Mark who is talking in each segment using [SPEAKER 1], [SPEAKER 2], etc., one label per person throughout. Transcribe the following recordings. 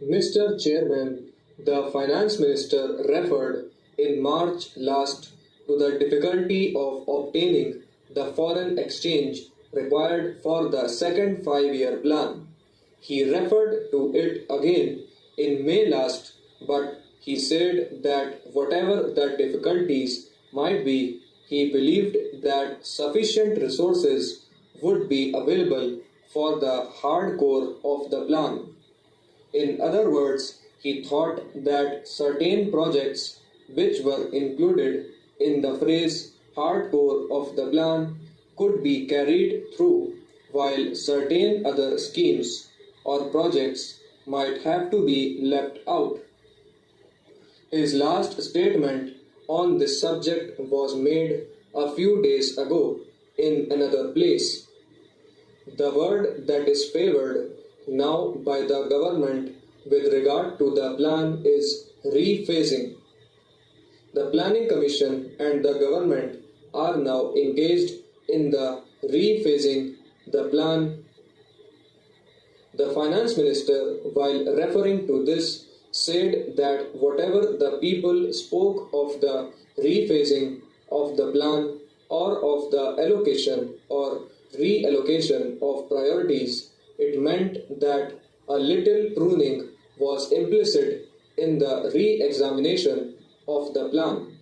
[SPEAKER 1] Mr. Chairman, the Finance Minister referred in March last to the difficulty of obtaining the foreign exchange required for the second 5 year plan. He referred to it again in May last, but he said that whatever the difficulties might be, he believed that sufficient resources would be available for the hardcore of the plan. In other words, he thought that certain projects which were included in the phrase hardcore of the plan could be carried through, while certain other schemes or projects might have to be left out. His last statement on this subject was made a few days ago in another place. The word that is favored now by the government with regard to the plan is rephasing. The Planning Commission and the government are now engaged in the rephasing the plan. The Finance Minister, while referring to this, said that whatever the people spoke of the rephasing of the plan or of the allocation or reallocation of priorities, it meant that a little pruning was implicit in the re-examination of the plan.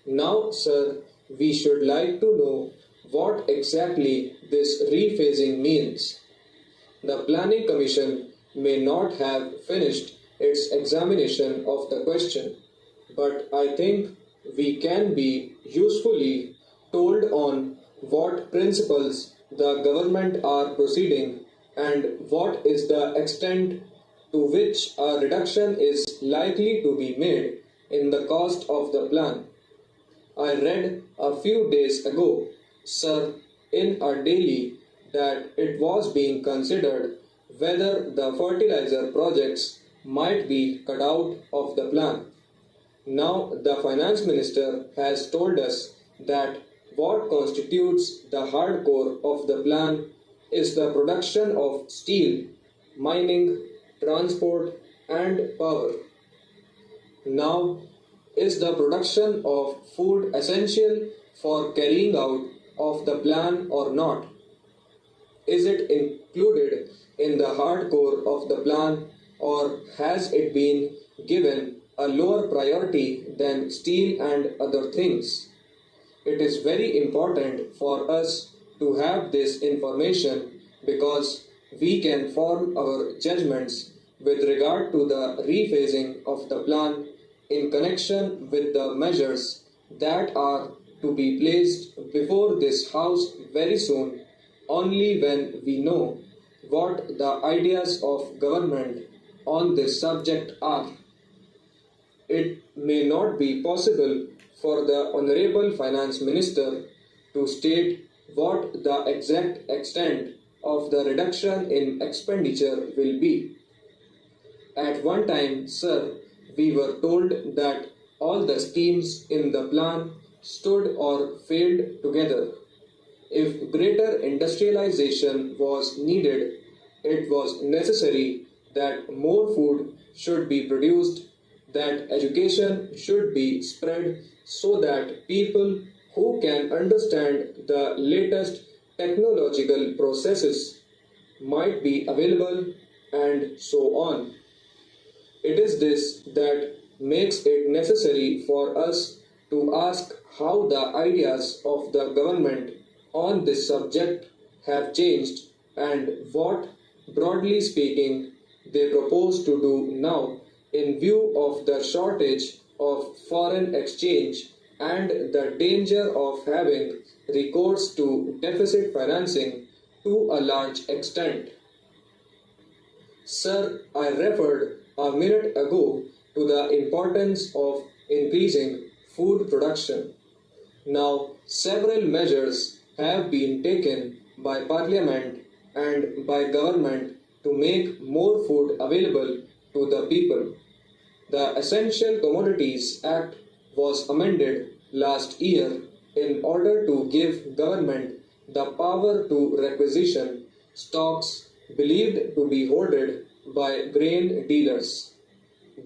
[SPEAKER 1] Now, sir, we should like to know what exactly this rephasing means. The Planning Commission may not have finished its examination of the question, but I think we can be usefully told on what principles the government are proceeding and what is the extent to which a reduction is likely to be made in the cost of the plan. I read a few days ago, sir, in a daily that it was being considered whether the fertilizer projects might be cut out of the plan. Now the Finance Minister has told us that what constitutes the hardcore of the plan is the production of steel, mining, transport, and power. Now, is the production of food essential for carrying out of the plan or not? Is it included in the hardcore of the plan, or has it been given a lower priority than steel and other things? It is very important for us to have this information because we can form our judgments with regard to the rephasing of the plan in connection with the measures that are to be placed before this House very soon, only when we know what the ideas of government on this subject are. It may not be possible for the Honorable Finance Minister to state what the exact extent of the reduction in expenditure will be. At one time, sir, we were told that all the schemes in the plan stood or failed together. If greater industrialization was needed, it was necessary that more food should be produced, that education should be spread so that people who can understand the latest technological processes might be available, and so on. It is this that makes it necessary for us to ask how the ideas of the government on this subject have changed and what, broadly speaking, they propose to do now in view of the shortage of foreign exchange and the danger of having recourse to deficit financing to a large extent. Sir, I referred a minute ago to the importance of increasing food production. Now, several measures have been taken by Parliament and by government to make more food available to the people. The Essential Commodities Act was amended last year in order to give government the power to requisition stocks believed to be hoarded by grain dealers.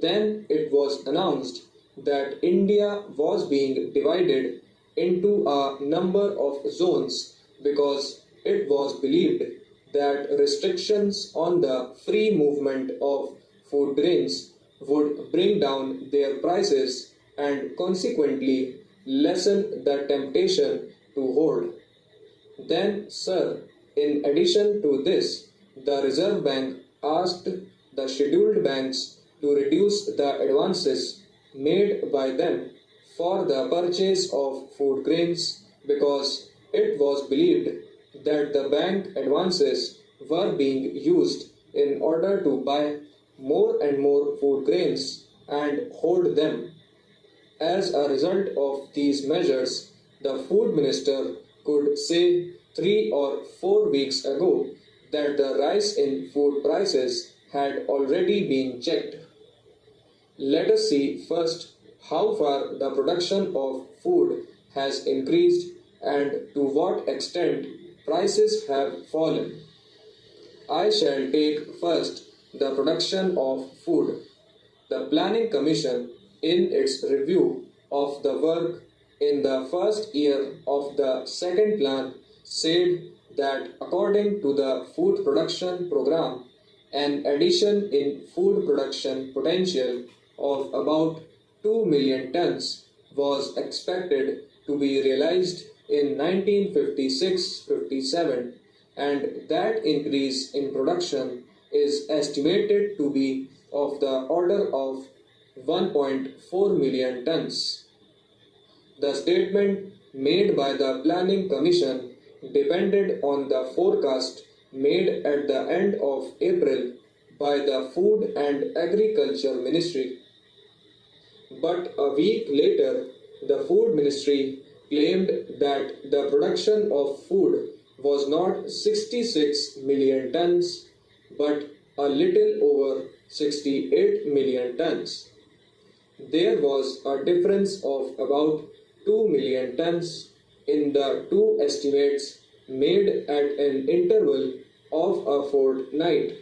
[SPEAKER 1] Then it was announced that India was being divided into a number of zones because it was believed that restrictions on the free movement of food grains would bring down their prices and consequently lessen the temptation to hoard. Then, sir, in addition to this, the Reserve Bank asked the scheduled banks to reduce the advances made by them for the purchase of food grains because it was believed that the bank advances were being used in order to buy more and more food grains and hoard them. As a result of these measures, the food minister could say 3 or 4 weeks ago that the rise in food prices had already been checked. Let us see first how far the production of food has increased and to what extent prices have fallen. I shall take first the production of food. The Planning Commission, in its review of the work in the first year of the second plan, said that according to the food production program, an addition in food production potential of about 2 million tons was expected to be realized in 1956-57, and that increase in production is estimated to be of the order of 1.4 million tons. The statement made by the Planning Commission depended on the forecast made at the end of April by the Food and Agriculture Ministry. But a week later, the Food Ministry claimed that the production of food was not 66 million tons but a little over 68 million tons. There was a difference of about 2 million tons in the two estimates made at an interval of a fortnight.